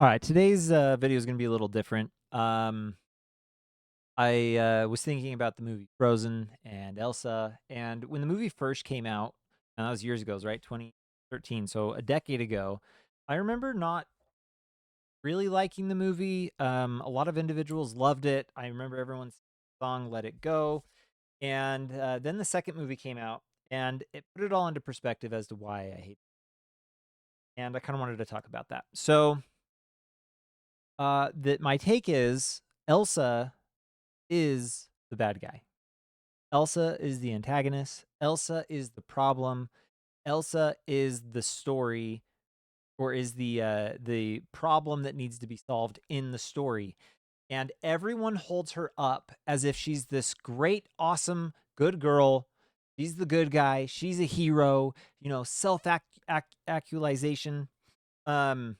All right, today's video is going to be a little different. I was thinking about the movie Frozen and Elsa, and when the movie first came out, and that was years ago, it was right 2013, so a decade ago. I remember not really liking the movie. A lot of individuals loved it. I remember everyone's song "Let It Go," and then the second movie came out, and it put it all into perspective as to why I hate it. And I kind of wanted to talk about that. So, that my take is Elsa is the bad guy. Elsa is the antagonist. Elsa is the problem. Elsa is the story, or is the problem that needs to be solved in the story. And everyone holds her up as if she's this great, awesome, good girl. She's the good guy. She's a hero. Self actualization. Um,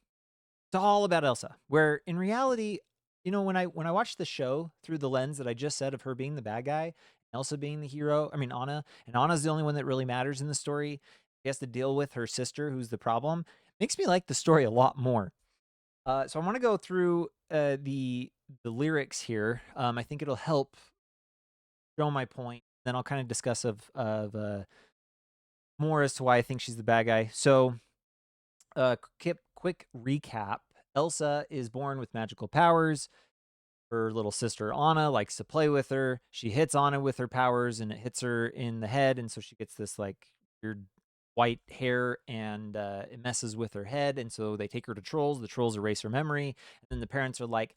it's all about Elsa. Where in reality, when I watched the show through the lens that I just said of her being the bad guy, Elsa being the hero, I mean Anna, and Anna's the only one that really matters in the story. She has to deal with her sister, who's the problem. Makes me like the story a lot more. So I want to go through the lyrics here. I think it'll help show my point. Then I'll kind of discuss of more as to why I think she's the bad guy. So, quick recap. Elsa is born with magical powers. Her little sister Anna likes to play with her. She hits Anna with her powers and it hits her in the head. And so she gets this like weird white hair and it messes with her head. And so they take her to trolls. The trolls erase her memory. And then the parents are like,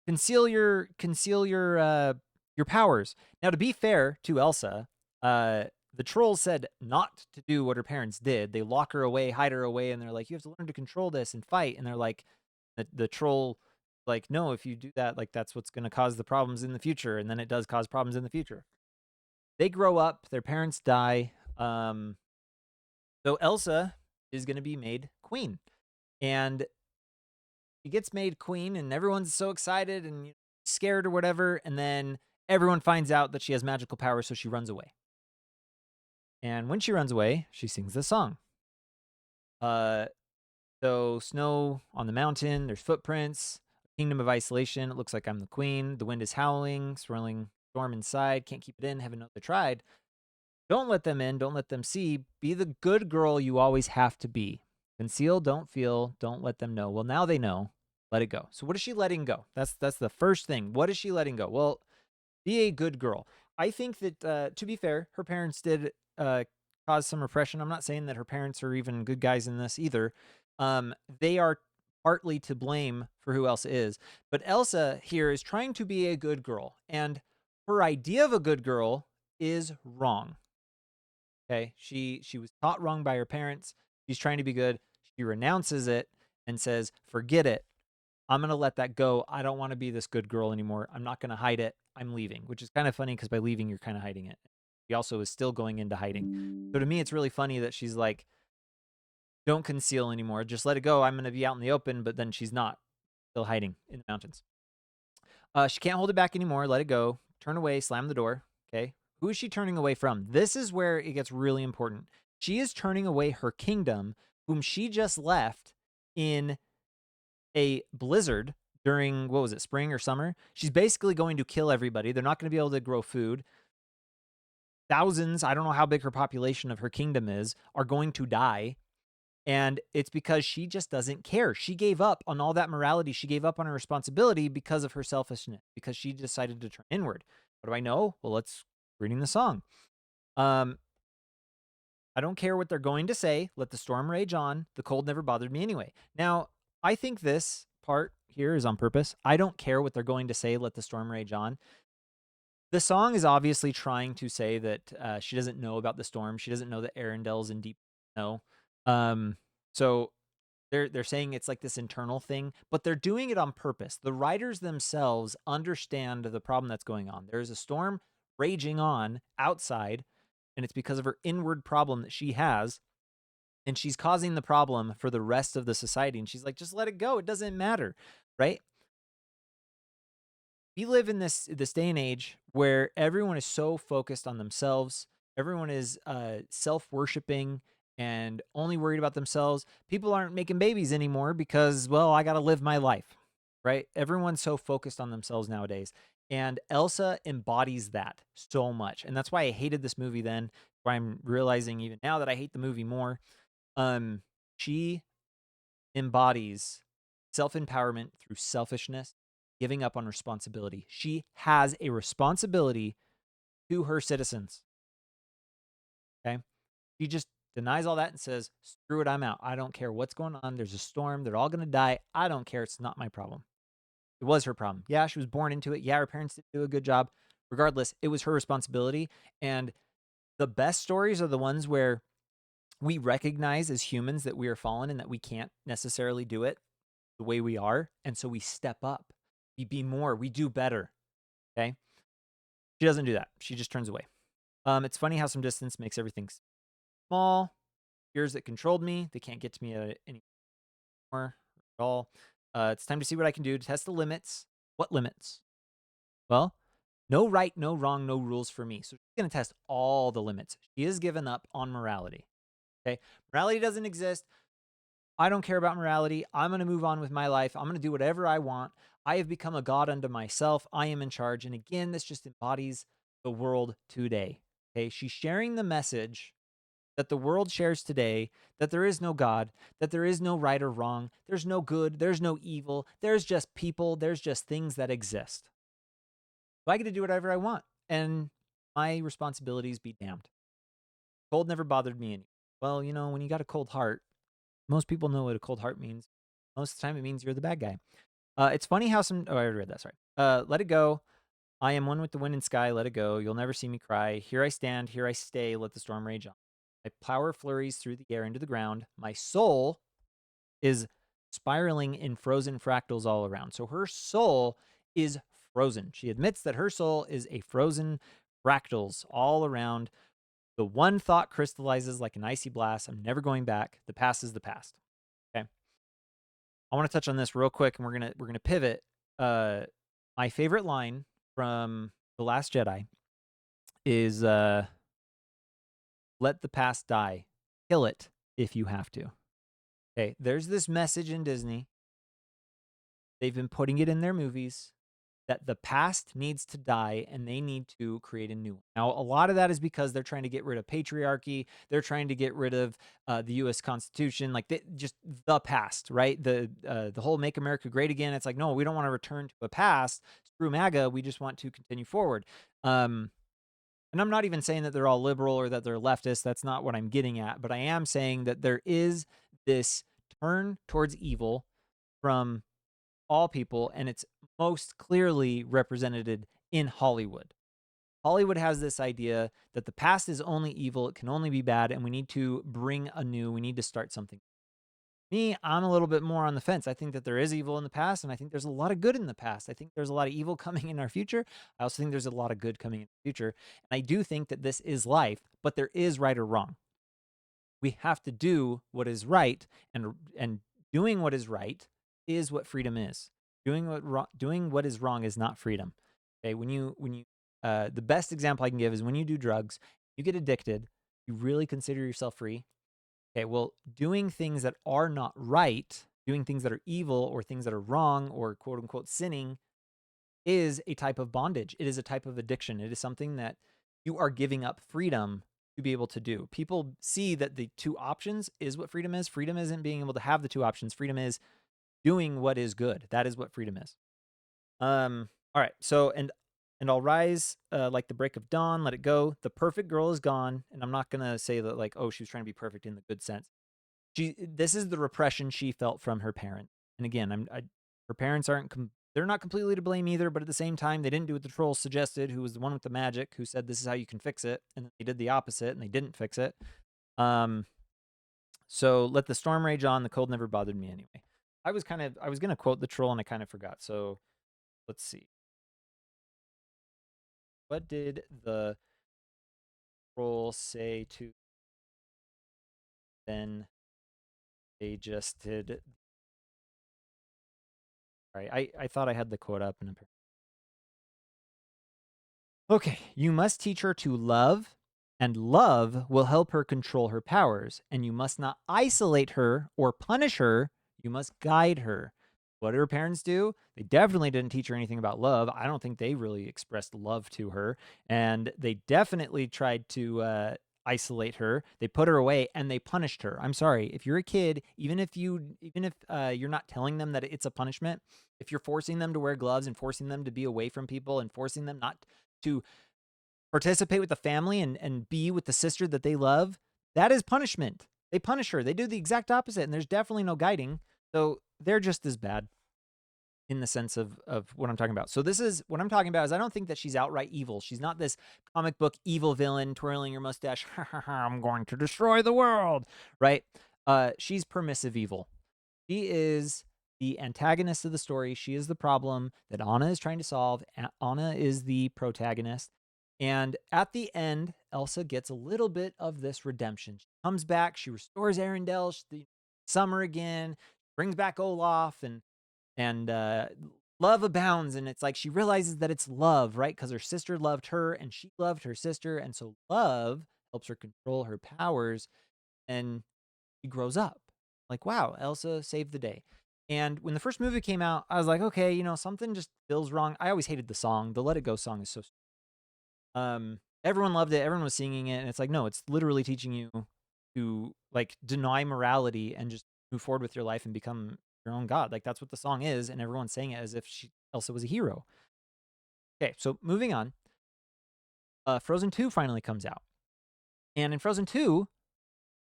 conceal your powers. Now, to be fair to Elsa, the trolls said not to do what her parents did. They lock her away, hide her away, and they're like, you have to learn to control this and fight. And they're like, the troll, like, no, if you do that, like, that's what's going to cause the problems in the future. And then it does cause problems in the future. They grow up, their parents die. So Elsa is going to be made queen. And she gets made queen, and everyone's so excited and scared or whatever. And then everyone finds out that she has magical powers, so she runs away. And when she runs away, she sings this song. Uh, so snow on the mountain, there's footprints, kingdom of isolation. It looks like I'm the queen. The wind is howling, swirling storm inside. Can't keep it in. Haven't tried. Don't let them in. Don't let them see. Be the good girl you always have to be. Conceal, don't feel, don't let them know. Well, now they know. Let it go. So what is she letting go? That's the first thing. What is she letting go? Well, be a good girl. I think that, to be fair, her parents did cause some repression. I'm not saying that her parents are even good guys in this either. They are partly to blame for who Elsa is. But Elsa here is trying to be a good girl. And her idea of a good girl is wrong. Okay? She was taught wrong by her parents. She's trying to be good. She renounces it and says, forget it. I'm going to let that go. I don't want to be this good girl anymore. I'm not going to hide it. I'm leaving, which is kind of funny because by leaving, you're kind of hiding it. She also is still going into hiding. So to me, it's really funny that she's like, don't conceal anymore. Just let it go. I'm going to be out in the open, but then she's not, still hiding in the mountains. She can't hold it back anymore. Let it go. Turn away, slam the door. Okay. Who is she turning away from? This is where it gets really important. She is turning away her kingdom, whom she just left in a blizzard during, what was it, spring or summer. She's basically going to kill everybody. They're not going to be able to grow food. Thousands, I don't know how big her population of her kingdom is, are going to die. And it's because she just doesn't care. She gave up on all that morality. She gave up on her responsibility because of her selfishness, because she decided to turn inward. What do I know? Well, let's reading the song. I don't care what they're going to say. Let the storm rage on. The cold never bothered me anyway. Now, I think this part here is on purpose. I don't care what they're going to say. Let the storm rage on. The song is obviously trying to say that she doesn't know about the storm. She doesn't know that Arendelle's in deep snow. So they're saying it's like this internal thing, but they're doing it on purpose. The writers themselves understand the problem that's going on. There's a storm raging on outside, and it's because of her inward problem that she has, and she's causing the problem for the rest of the society. And she's like, just let it go. It doesn't matter, right? We live in this day and age where everyone is so focused on themselves. Everyone is self-worshiping and only worried about themselves. People aren't making babies anymore because, well, I got to live my life, right? Everyone's so focused on themselves nowadays. And Elsa embodies that so much. And that's why I hated this movie then, why I'm realizing even now that I hate the movie more. She embodies self-empowerment through selfishness, giving up on responsibility. She has a responsibility to her citizens. Okay? She just denies all that and says, "Screw it, I'm out. I don't care what's going on. There's a storm. They're all going to die. I don't care. It's not my problem." It was her problem. Yeah, she was born into it. Yeah, her parents didn't do a good job. Regardless, it was her responsibility. And the best stories are the ones where we recognize as humans that we are fallen and that we can't necessarily do it the way we are. And so we step up. We be more. We do better. Okay? She doesn't do that. She just turns away. It's funny how some distance makes everything small. Fears that controlled me, they can't get to me anymore at all. It's time to see what I can do to test the limits. What limits? Well, no right, no wrong, no rules for me. So she's going to test all the limits. She has given up on morality. Okay? Morality doesn't exist. I don't care about morality. I'm going to move on with my life. I'm going to do whatever I want. I have become a god unto myself. I am in charge. And again, this just embodies the world today. Okay? She's sharing the message that the world shares today, that there is no God, that there is no right or wrong, there's no good, there's no evil, there's just people, there's just things that exist. So I get to do whatever I want, and my responsibilities be damned. Cold never bothered me any. Well, when you got a cold heart, most people know what a cold heart means. Most of the time, it means you're the bad guy. It's funny how some. Oh, I already read that. Sorry. Let it go. I am one with the wind and sky. Let it go. You'll never see me cry. Here I stand. Here I stay. Let the storm rage on. My power flurries through the air into the ground. My soul is spiraling in frozen fractals all around. So her soul is frozen. She admits that her soul is a frozen fractals all around. The one thought crystallizes like an icy blast. I'm never going back. The past is the past. Okay. I want to touch on this real quick, and we're gonna pivot. My favorite line from The Last Jedi is let the past die. Kill it if you have to. Okay, there's this message in Disney. They've been putting it in their movies that the past needs to die and they need to create a new one. Now, a lot of that is because they're trying to get rid of patriarchy. They're trying to get rid of the U.S. Constitution, like just the past, right? The whole "Make America Great Again." It's like, no, we don't want to return to a past. Screw MAGA. We just want to continue forward. And I'm not even saying that they're all liberal or that they're leftist. That's not what I'm getting at. But I am saying that there is this turn towards evil from all people, and it's most clearly represented in Hollywood. Hollywood has this idea that the past is only evil, it can only be bad, and we need to we need to start something. Me, I'm a little bit more on the fence. I think that there is evil in the past, and I think there's a lot of good in the past. I think there's a lot of evil coming in our future. I also think there's a lot of good coming in the future. And I do think that this is life, but there is right or wrong. We have to do what is right, and doing what is right is what freedom is. Doing what is wrong is not freedom. Okay, the best example I can give is when you do drugs, you get addicted, you really consider yourself free. Okay, well, doing things that are not right, doing things that are evil or things that are wrong or quote unquote sinning is a type of bondage. It is a type of addiction. It is something that you are giving up freedom to be able to do. People see that the two options is what freedom is. Freedom isn't being able to have the two options. Freedom is doing what is good. That is what freedom is. All right. So and I'll rise like the break of dawn. Let it go. The perfect girl is gone. And I'm not gonna say that like, oh, she was trying to be perfect in the good sense. This is the repression she felt from her parent. And again, her parents they're not completely to blame either, but at the same time, they didn't do what the troll suggested, who was the one with the magic, who said this is how you can fix it, and they did the opposite, and they didn't fix it. So let the storm rage on. The cold never bothered me anyway. I was gonna quote the troll, and I kind of forgot. So let's see. What did the troll say to? Then they just did. All right, I thought I had the quote up, and okay, you must teach her to love and love will help her control her powers. And you must not isolate her or punish her, you must guide her. What did her parents do? They definitely didn't teach her anything about love. I don't think they really expressed love to her. And they definitely tried to isolate her. They put her away and they punished her. I'm sorry. If you're a kid, even if you're not telling them that it's a punishment, if you're forcing them to wear gloves and forcing them to be away from people and forcing them not to participate with the family and be with the sister that they love, that is punishment. They punish her. They do the exact opposite, and there's definitely no guiding. So they're just as bad in the sense of what I'm talking about. So this is what I'm talking about is I don't think that she's outright evil. She's not this comic book evil villain twirling your mustache. I'm going to destroy the world, right? She's permissive evil. She is the antagonist of the story. She is the problem that Anna is trying to solve. Anna is the protagonist. And at the end, Elsa gets a little bit of this redemption. She comes back, she restores Arendelle, Summer again, brings back Olaf, and love abounds. And it's like she realizes that it's love, right? Because her sister loved her and she loved her sister. And so love helps her control her powers. And she grows up. Like, wow, Elsa saved the day. And when the first movie came out, I was like, okay, something just feels wrong. I always hated the song. The Let It Go song is so everyone loved it. Everyone was singing it, and it's like, no, it's literally teaching you to like deny morality and just move forward with your life and become your own god. Like that's what the song is, and everyone's saying it as if Elsa was a hero. Okay, so moving on. Frozen 2 finally comes out. And in Frozen 2,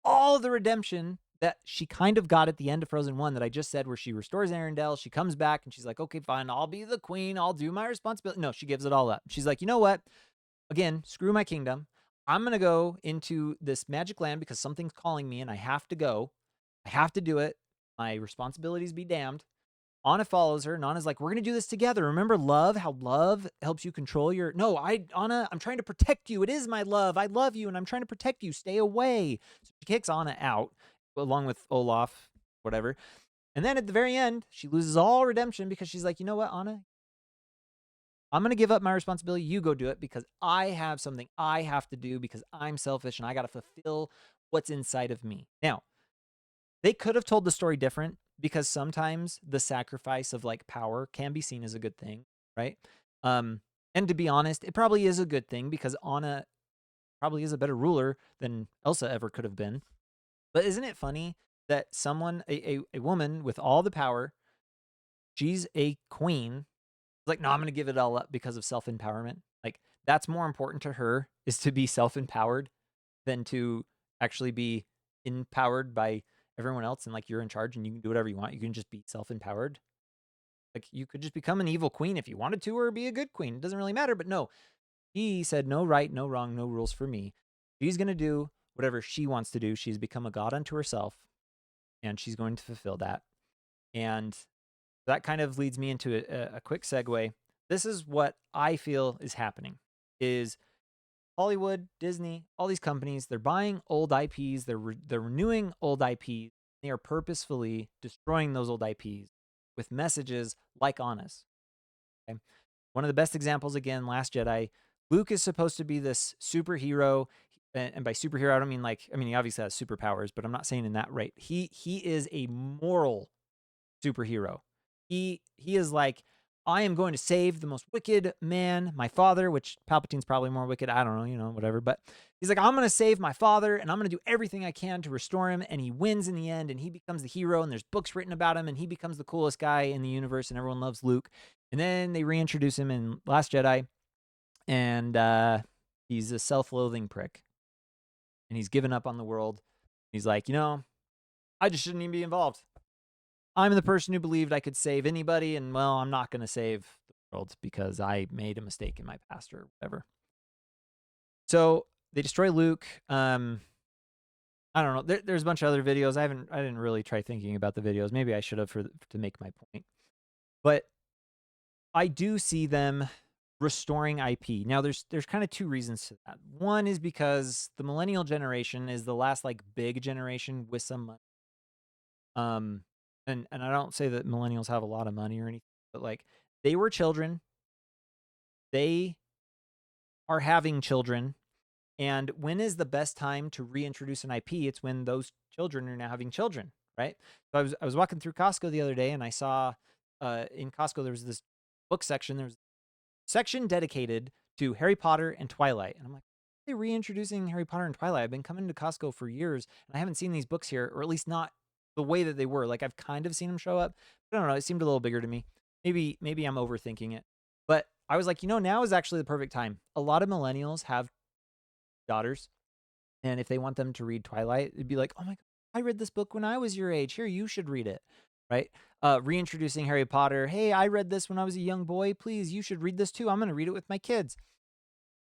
all the redemption that she kind of got at the end of Frozen 1 that I just said, where she restores Arendelle, she comes back and she's like, okay, fine, I'll be the queen, I'll do my responsibility. No, she gives it all up. She's like, you know what? Again, screw my kingdom. I'm going to go into this magic land because something's calling me and I have to go. I have to do it. My responsibilities be damned. Anna follows her, and Anna's like, we're going to do this together. Remember love, how love helps you control your... No, Anna, I'm trying to protect you. It is my love. I love you, and I'm trying to protect you. Stay away. So she kicks Anna out, along with Olaf, whatever. And then at the very end, she loses all redemption because she's like, you know what, Anna? I'm going to give up my responsibility. You go do it because I have something I have to do because I'm selfish and I got to fulfill what's inside of me. Now, they could have told the story different because sometimes the sacrifice of like power can be seen as a good thing, right? And to be honest, it probably is a good thing because Anna probably is a better ruler than Elsa ever could have been. But isn't it funny that someone, a woman with all the power, she's a queen, like, no, I'm going to give it all up because of self-empowerment. Like, that's more important to her is to be self-empowered than to actually be empowered by everyone else and like you're in charge and you can do whatever you want. You can just be self-empowered. Like you could just become an evil queen if you wanted to or be a good queen. It doesn't really matter. But no, he said no right, no wrong, no rules for me. She's going to do whatever she wants to do. She's become a god unto herself and she's going to fulfill that. And that kind of leads me into a quick segue. This is what I feel is happening is Hollywood, Disney, all these companies, they're buying old IPs, they're renewing old IPs. They are purposefully destroying those old IPs with messages like Honest. Okay? One of the best examples, again, Last Jedi. Luke is supposed to be this superhero, and by superhero, I don't mean like, I mean, he obviously has superpowers, but I'm not saying in that right. He is a moral superhero. He is like, I am going to save the most wicked man, my father, which Palpatine's probably more wicked. I don't know, whatever. But he's like, I'm going to save my father and I'm going to do everything I can to restore him. And he wins in the end and he becomes the hero and there's books written about him and he becomes the coolest guy in the universe and everyone loves Luke. And then they reintroduce him in Last Jedi and he's a self-loathing prick. And he's given up on the world. He's like, I just shouldn't even be involved. I'm the person who believed I could save anybody, and well, I'm not going to save the world because I made a mistake in my past or whatever. So they destroy Luke. I don't know. There's a bunch of other videos. I didn't really try thinking about the videos. Maybe I should have to make my point. But I do see them restoring IP. Now there's kind of two reasons to that. One is because the millennial generation is the last like big generation with some money. And I don't say that millennials have a lot of money or anything, but like they were children. They are having children. And when is the best time to reintroduce an IP? It's when those children are now having children, right? So I was walking through Costco the other day, and I saw in Costco there was this book section. There was a section dedicated to Harry Potter and Twilight, and I'm like, are they reintroducing Harry Potter and Twilight? I've been coming to Costco for years, and I haven't seen these books here, or at least not the way that they were. Like I've kind of seen them show up, but I don't know. It seemed a little bigger to me. Maybe I'm overthinking it, but I was like, now is actually the perfect time. A lot of millennials have daughters, and if they want them to read Twilight, it'd be like, oh my God, I read this book when I was your age. Here, you should read it, right? Reintroducing Harry Potter. Hey, I read this when I was a young boy. Please, you should read this too. I'm going to read it with my kids.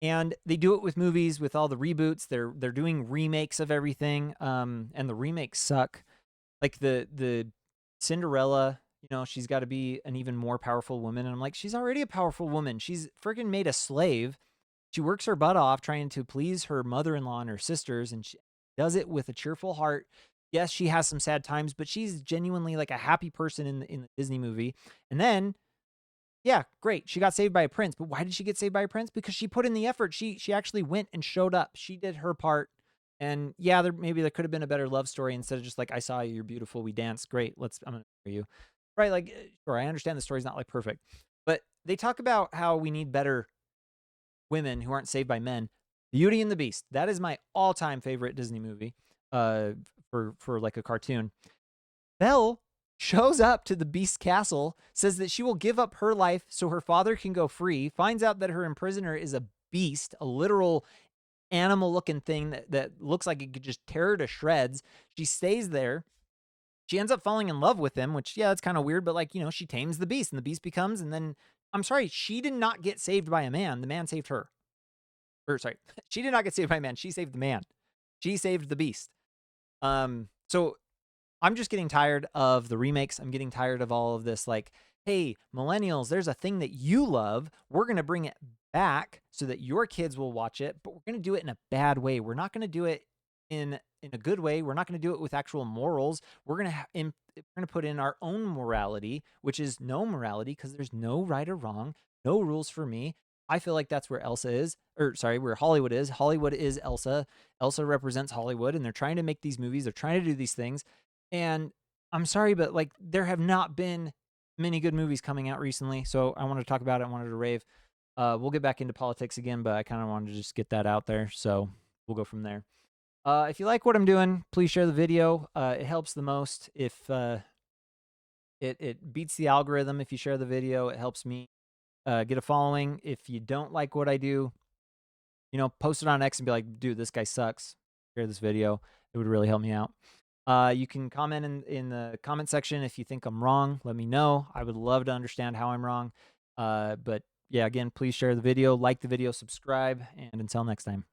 And they do it with movies, with all the reboots. They're doing remakes of everything, and the remakes suck. Like the Cinderella, she's got to be an even more powerful woman. And I'm like, she's already a powerful woman. She's freaking made a slave. She works her butt off trying to please her mother-in-law and her sisters, and she does it with a cheerful heart. Yes, she has some sad times, but she's genuinely like a happy person in the Disney movie. And then, yeah, great. She got saved by a prince, but why did she get saved by a prince? Because she put in the effort. She actually went and showed up. She did her part. And yeah, maybe there could have been a better love story instead of just like, I saw you, you're beautiful, we danced, great. I'm gonna marry you, right? Like, sure, I understand the story's not like perfect, but they talk about how we need better women who aren't saved by men. Beauty and the Beast. That is my all-time favorite Disney movie. For like a cartoon. Belle shows up to the Beast castle, says that she will give up her life so her father can go free, finds out that her imprisoner is a beast, a literal animal-looking thing that looks like it could just tear her to shreds. She stays there. She ends up falling in love with him, which, yeah, that's kind of weird, but like, she tames the beast, and the beast becomes, and then, I'm sorry, she did not get saved by a man. The man saved her. Or, sorry, she did not get saved by a man. She saved the man. She saved the beast. So I'm just getting tired of the remakes. I'm getting tired of all of this, like, hey, millennials, there's a thing that you love. We're going to bring it back so that your kids will watch it, but we're going to do it in a bad way. We're not going to do it in a good way. We're not going to do it with actual morals. We're going to put in our own morality, which is no morality because there's no right or wrong, no rules for me. I feel like that's where Elsa is, or sorry, where Hollywood is. Hollywood is Elsa. Elsa represents Hollywood, and they're trying to make these movies. They're trying to do these things. And I'm sorry, but like there have not been many good movies coming out recently. So I wanted to talk about it. I wanted to rave. We'll get back into politics again, but I kind of wanted to just get that out there. So we'll go from there. If you like what I'm doing, please share the video. It helps the most if it beats the algorithm. If you share the video, it helps me get a following. If you don't like what I do, post it on X and be like, dude, this guy sucks. Share this video. It would really help me out. You can comment in the comment section if you think I'm wrong. Let me know. I would love to understand how I'm wrong. But yeah, again, please share the video, like the video, subscribe, and until next time.